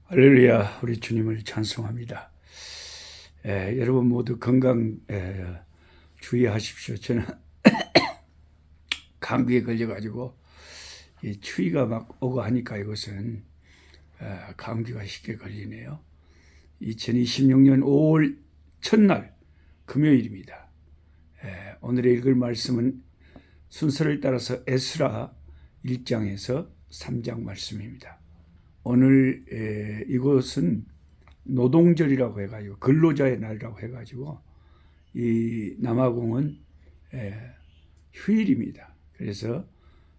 할렐루야, 우리 주님을 찬송합니다. 여러분 모두 건강 주의하십시오. 저는 감기에 걸려가지고 이 추위가 막 오고 하니까 이것은 감기가 쉽게 걸리네요. 2026년 5월 첫날 금요일입니다. 오늘의 읽을 말씀은 순서를 따라서 에스라 1장에서 3장 말씀입니다. 오늘 이곳은 노동절이라고 해가지고 근로자의 날이라고 해가지고 이 남아공은 휴일입니다. 그래서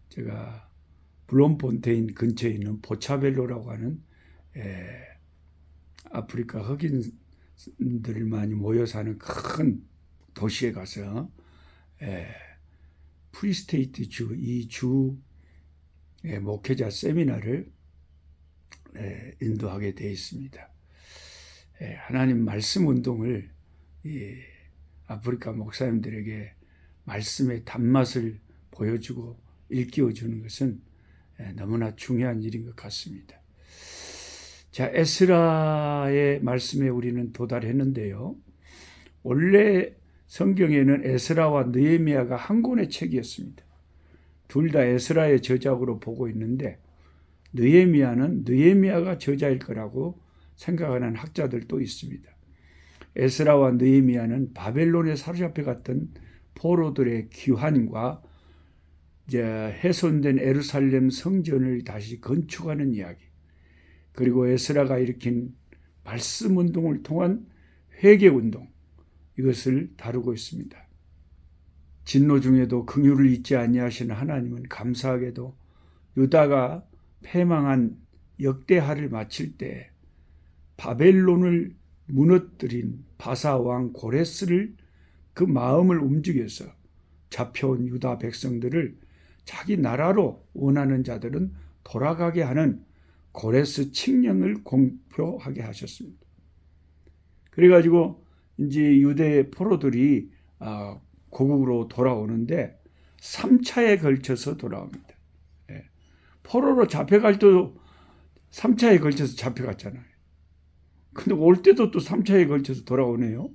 제가 블롬폰테인 근처에 있는 보차벨로라고 하는 아프리카 흑인들이 많이 모여 사는 큰 도시에 가서 프리스테이트 주, 이 주 목회자 세미나를 인도하게 되어 있습니다. 하나님 말씀 운동을 아프리카 목사님들에게 말씀의 단맛을 보여주고 일깨워주는 것은 너무나 중요한 일인 것 같습니다. 자, 에스라의 말씀에 우리는 도달했는데요. 원래 성경에는 에스라와 느헤미야가 한 권의 책이었습니다. 둘 다 에스라의 저작으로 보고 있는데 느헤미야는 느헤미야가 저자일 거라고 생각하는 학자들도 있습니다. 에스라와 느헤미야는 바벨론에 사로잡혀 갔던 포로들의 귀환과 이제 훼손된 예루살렘 성전을 다시 건축하는 이야기, 그리고 에스라가 일으킨 말씀 운동을 통한 회개 운동, 이것을 다루고 있습니다. 진노 중에도 긍휼을 잊지 아니하시는 하나님은 감사하게도 유다가 패망한 역대하를 마칠 때 바벨론을 무너뜨린 바사 왕 고레스를 그 마음을 움직여서 잡혀온 유다 백성들을 자기 나라로 원하는 자들은 돌아가게 하는 고레스 칙령을 공표하게 하셨습니다. 그래가지고 이제 유대 포로들이 고국으로 돌아오는데 3차에 걸쳐서 돌아옵니다. 포로로 잡혀갈 때도 3차에 걸쳐서 잡혀갔잖아요. 근데 올 때도 또 3차에 걸쳐서 돌아오네요.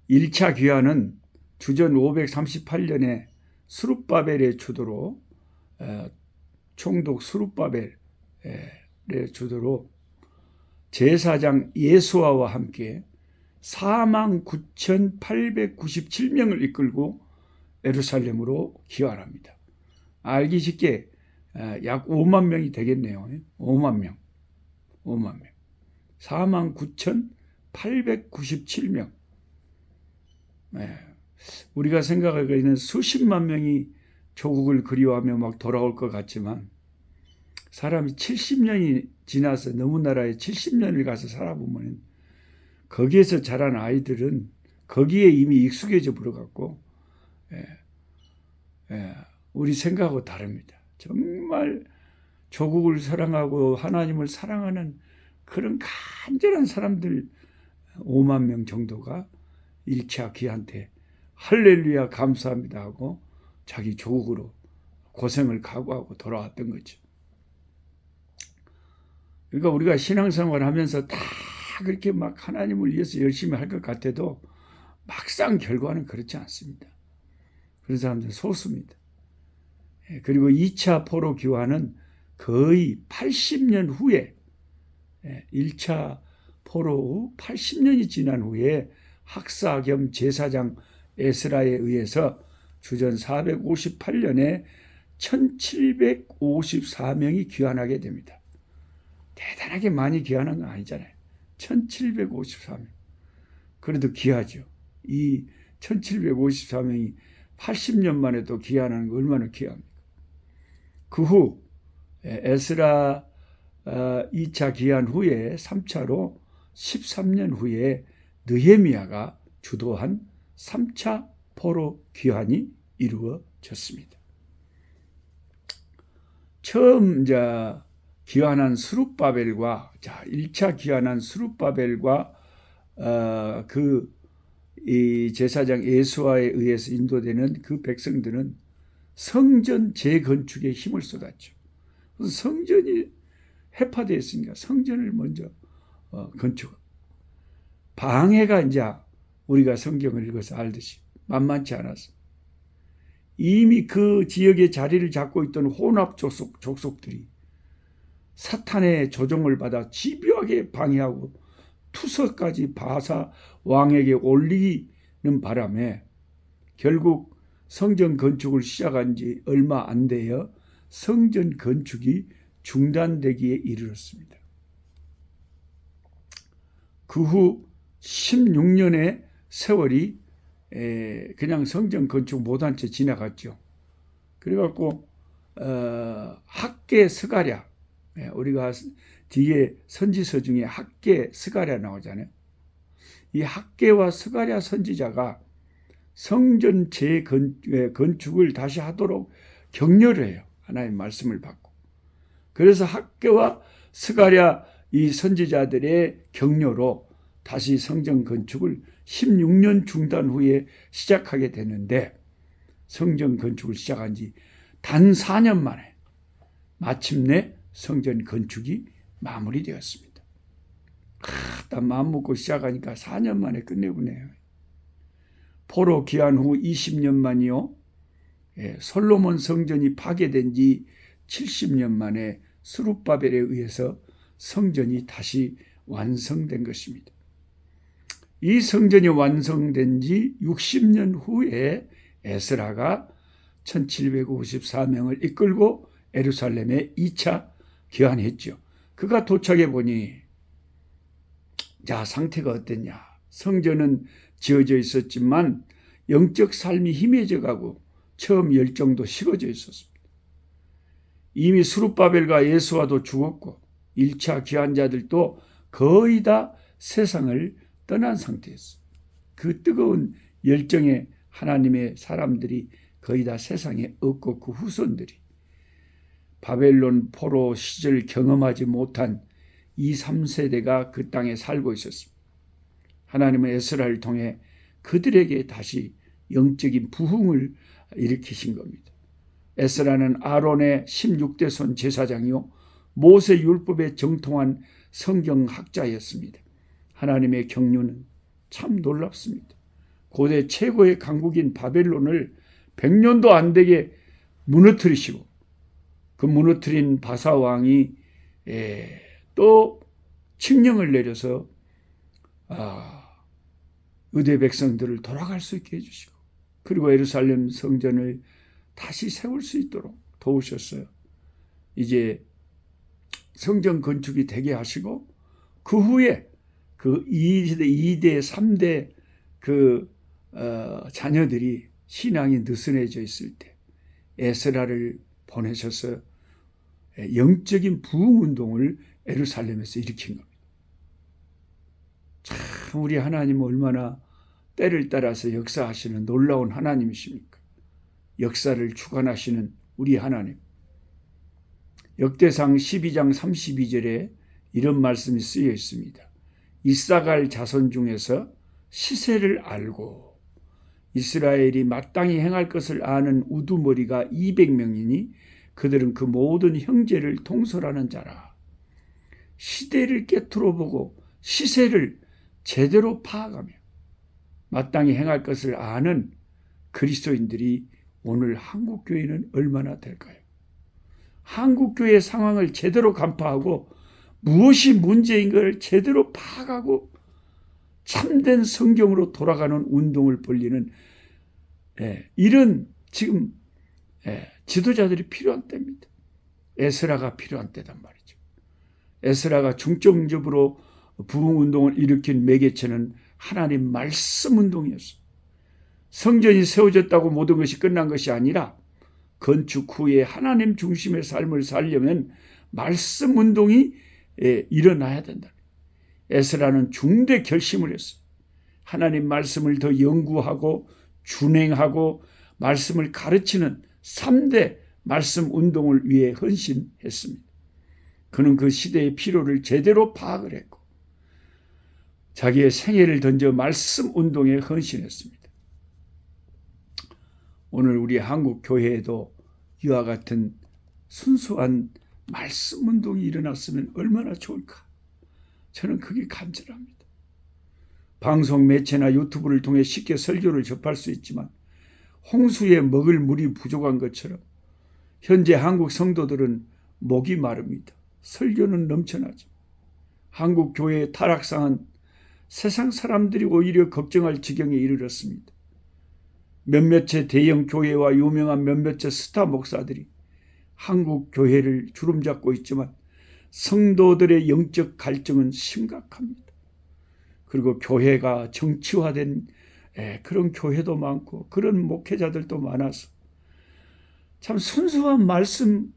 1차 귀환은 주전 538년에 스룹바벨의 주도로 총독 스룹바벨의 주도로 제사장 예수아와 함께 49,897명을 이끌고 예루살렘으로 귀환합니다. 알기 쉽게 약 5만 명이 되겠네요. 5만 명. 49,897명. 우리가 생각하기에는 수십만 명이 조국을 그리워하며 막 돌아올 것 같지만 사람이 70년이 지나서 너무 나라에 70년을 가서 살아보면 거기에서 자란 아이들은 거기에 이미 익숙해져 버려갖고 우리 생각하고 다릅니다. 정말 조국을 사랑하고 하나님을 사랑하는 그런 간절한 사람들 5만 명 정도가 1차 귀환 때 할렐루야 감사합니다 하고 자기 조국으로 고생을 각오하고 돌아왔던 거죠. 그러니까 우리가 신앙생활 하면서 다 그렇게 막 하나님을 위해서 열심히 할 것 같아도 막상 결과는 그렇지 않습니다. 그런 사람들은 소수입니다. 그리고 2차 포로 귀환은 거의 80년 후에 1차 포로 후 80년이 지난 후에 학사 겸 제사장 에스라에 의해서 주전 458년에 1754명이 귀환하게 됩니다. 대단하게 많이 귀환한 건 아니잖아요. 1754명. 그래도 귀하죠. 이 1754명이 80년 만에 또 귀환하는 거 얼마나 귀합니까? 그 후 에스라 2차 귀환 후에 3차로 13년 후에 느헤미야가 주도한 3차 포로 귀환이 이루어졌습니다. 처음 귀환한 스룹바벨과 1차 귀환한 스룹바벨과 이 제사장 예수아에 의해서 인도되는 그 백성들은 성전 재건축에 힘을 쏟았죠. 그래서 성전이 해파되어 있으니까 성전을 먼저 건축. 방해가 이제 우리가 성경을 읽어서 알듯이 만만치 않았어. 이미 그 지역에 자리를 잡고 있던 혼합 족속들이 사탄의 조종을 받아 집요하게 방해하고 투서까지 바사 왕에게 올리는 바람에 결국 성전 건축을 시작한 지 얼마 안 되어 성전 건축이 중단되기에 이르렀습니다. 그 후 16년의 세월이 그냥 성전 건축 못한 채 지나갔죠. 그래갖고 학계 스가랴, 우리가 뒤에 선지서 중에 학계 스가랴 나오잖아요. 이 학계와 스가랴 선지자가 성전 재건축을 다시 하도록 격려를 해요. 하나님의 말씀을 받고. 그래서 학계와 스가랴 이 선지자들의 격려로 다시 성전 건축을 16년 중단 후에 시작하게 되는데, 성전 건축을 시작한 지 단 4년 만에 마침내 성전 건축이 마무리되었습니다. 딱 마음 먹고 시작하니까 4년 만에 끝내보네요. 포로 귀환 후 20년 만이요. 솔로몬 성전이 파괴된 지 70년 만에 스룹바벨에 의해서 성전이 다시 완성된 것입니다. 이 성전이 완성된 지 60년 후에 에스라가 1754명을 이끌고 예루살렘에 2차 귀환했죠. 그가 도착해 보니 자, 상태가 어땠냐. 성전은 지어져 있었지만 영적 삶이 희미해져 가고 처음 열정도 식어져 있었습니다. 이미 스룹바벨과 예수와도 죽었고 1차 귀환자들도 거의 다 세상을 떠난 상태였어요. 그 뜨거운 열정에 하나님의 사람들이 거의 다 세상에 없고 그 후손들이 바벨론 포로 시절 경험하지 못한 2, 3세대가 그 땅에 살고 있었습니다. 하나님은 에스라를 통해 그들에게 다시 영적인 부흥을 일으키신 겁니다. 에스라는 아론의 16대 손 제사장이요 모세 율법에 정통한 성경학자였습니다. 하나님의 경륜은 참 놀랍습니다. 고대 최고의 강국인 바벨론을 100년도 안 되게 무너뜨리시고 그 무너뜨린 바사 왕이 또 칙령을 내려서 유대 백성들을 돌아갈 수 있게 해주시고 그리고 예루살렘 성전을 다시 세울 수 있도록 도우셨어요. 이제 성전 건축이 되게 하시고 그 후에 그 2대, 3대 그 자녀들이 신앙이 느슨해져 있을 때 에스라를 보내셔서 영적인 부흥운동을 예루살렘에서 일으킨 겁니다. 참 우리 하나님은 얼마나 때를 따라서 역사하시는 놀라운 하나님이십니까? 역사를 주관하시는 우리 하나님. 역대상 12장 32절에 이런 말씀이 쓰여 있습니다. 이사갈 자손 중에서 시세를 알고 이스라엘이 마땅히 행할 것을 아는 우두머리가 200명이니 그들은 그 모든 형제를 통솔하는 자라. 시대를 꿰뚫어 보고 시세를 제대로 파악하며 마땅히 행할 것을 아는 그리스도인들이 오늘 한국교회는 얼마나 될까요? 한국교회의 상황을 제대로 간파하고 무엇이 문제인 걸 제대로 파악하고 참된 성경으로 돌아가는 운동을 벌리는 이런 지금 지도자들이 필요한 때입니다. 에스라가 필요한 때단 말이죠. 에스라가 중점적으로 부흥운동을 일으킨 매개체는 하나님 말씀 운동이었어요. 성전이 세워졌다고 모든 것이 끝난 것이 아니라 건축 후에 하나님 중심의 삶을 살려면 말씀 운동이 일어나야 된다. 에스라는 중대 결심을 했어요. 하나님 말씀을 더 연구하고 준행하고 말씀을 가르치는 3대 말씀 운동을 위해 헌신했습니다. 그는 그 시대의 필요를 제대로 파악을 했고 자기의 생애를 던져 말씀 운동에 헌신했습니다. 오늘 우리 한국 교회에도 이와 같은 순수한 말씀 운동이 일어났으면 얼마나 좋을까. 저는 그게 간절합니다. 방송 매체나 유튜브를 통해 쉽게 설교를 접할 수 있지만 홍수에 먹을 물이 부족한 것처럼 현재 한국 성도들은 목이 마릅니다. 설교는 넘쳐나죠. 한국 교회의 타락상은 세상 사람들이 오히려 걱정할 지경에 이르렀습니다. 몇몇의 대형 교회와 유명한 몇몇의 스타 목사들이 한국 교회를 주름잡고 있지만 성도들의 영적 갈증은 심각합니다. 그리고 교회가 정치화된 그런 교회도 많고 그런 목회자들도 많아서 참 순수한 말씀,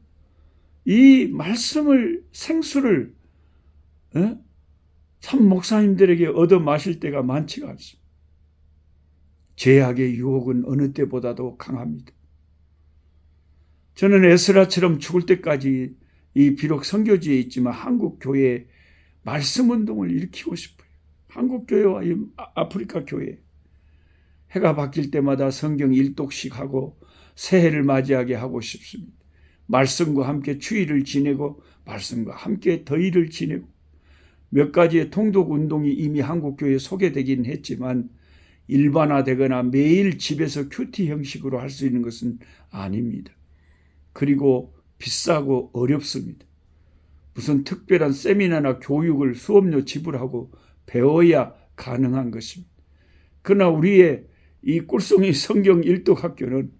이 말씀을 생수를 참 목사님들에게 얻어 마실 때가 많지가 않습니다. 죄악의 유혹은 어느 때보다도 강합니다. 저는 에스라처럼 죽을 때까지 이 비록 선교지에 있지만 한국 교회에 말씀 운동을 일으키고 싶어요. 한국 교회와 이 아프리카 교회, 해가 바뀔 때마다 성경 일독씩 하고 새해를 맞이하게 하고 싶습니다. 말씀과 함께 추위를 지내고 말씀과 함께 더위를 지내고 몇 가지의 통독 운동이 이미 한국 교회에 소개되긴 했지만 일반화되거나 매일 집에서 큐티 형식으로 할 수 있는 것은 아닙니다. 그리고 비싸고 어렵습니다. 무슨 특별한 세미나나 교육을 수업료 지불하고 배워야 가능한 것입니다. 그러나 우리의 이 꿀송이 성경 일독학교는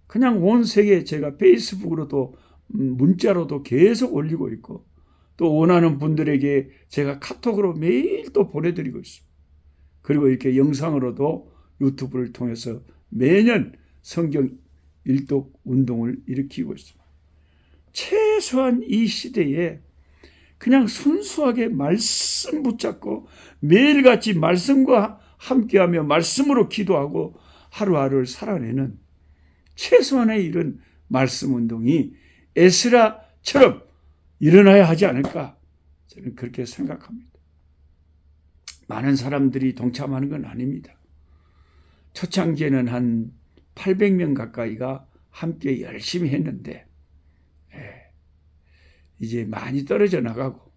그냥 온 세계에 제가 페이스북으로도 문자로도 계속 올리고 있고 또 원하는 분들에게 제가 카톡으로 매일 또 보내드리고 있습니다. 그리고 이렇게 영상으로도 유튜브를 통해서 매년 성경 일독 운동을 일으키고 있습니다. 최소한 이 시대에 그냥 순수하게 말씀 붙잡고 매일같이 말씀과 함께하며 말씀으로 기도하고 하루하루를 살아내는 최소한의 이런 말씀 운동이 에스라처럼 일어나야 하지 않을까 저는 그렇게 생각합니다. 많은 사람들이 동참하는 건 아닙니다. 초창기에는 한 800명 가까이가 함께 열심히 했는데 이제 많이 떨어져 나가고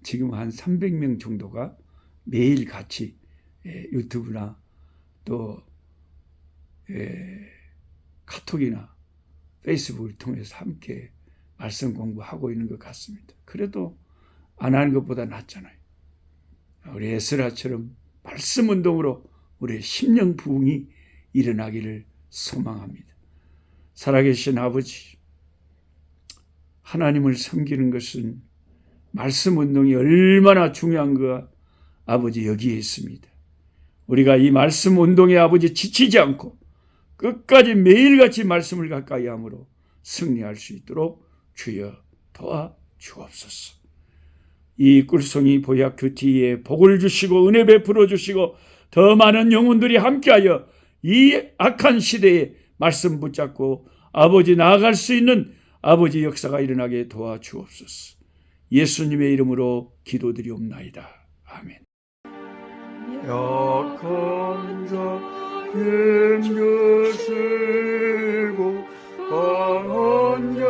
지금 한 300명 정도가 매일 같이 유튜브나 또 카톡이나 페이스북을 통해서 함께 말씀 공부하고 있는 것 같습니다. 그래도 안 하는 것보다 낫잖아요. 우리 에스라처럼 말씀 운동으로 우리의 심령 부흥이 일어나기를 소망합니다. 살아계신 아버지, 하나님을 섬기는 것은 말씀 운동이 얼마나 중요한가 아버지 여기에 있습니다. 우리가 이 말씀 운동에 아버지 지치지 않고 끝까지 매일같이 말씀을 가까이 함으로 승리할 수 있도록 주여 도와 주옵소서. 이 꿀송이 보약 큐티에 복을 주시고 은혜 베풀어 주시고 더 많은 영혼들이 함께하여 이 악한 시대에 말씀 붙잡고 아버지 나아갈 수 있는 아버지 역사가 일어나게 도와주옵소서. 예수님의 이름으로 기도드리옵나이다. 아멘. 약한 자 힘주시고 강한 자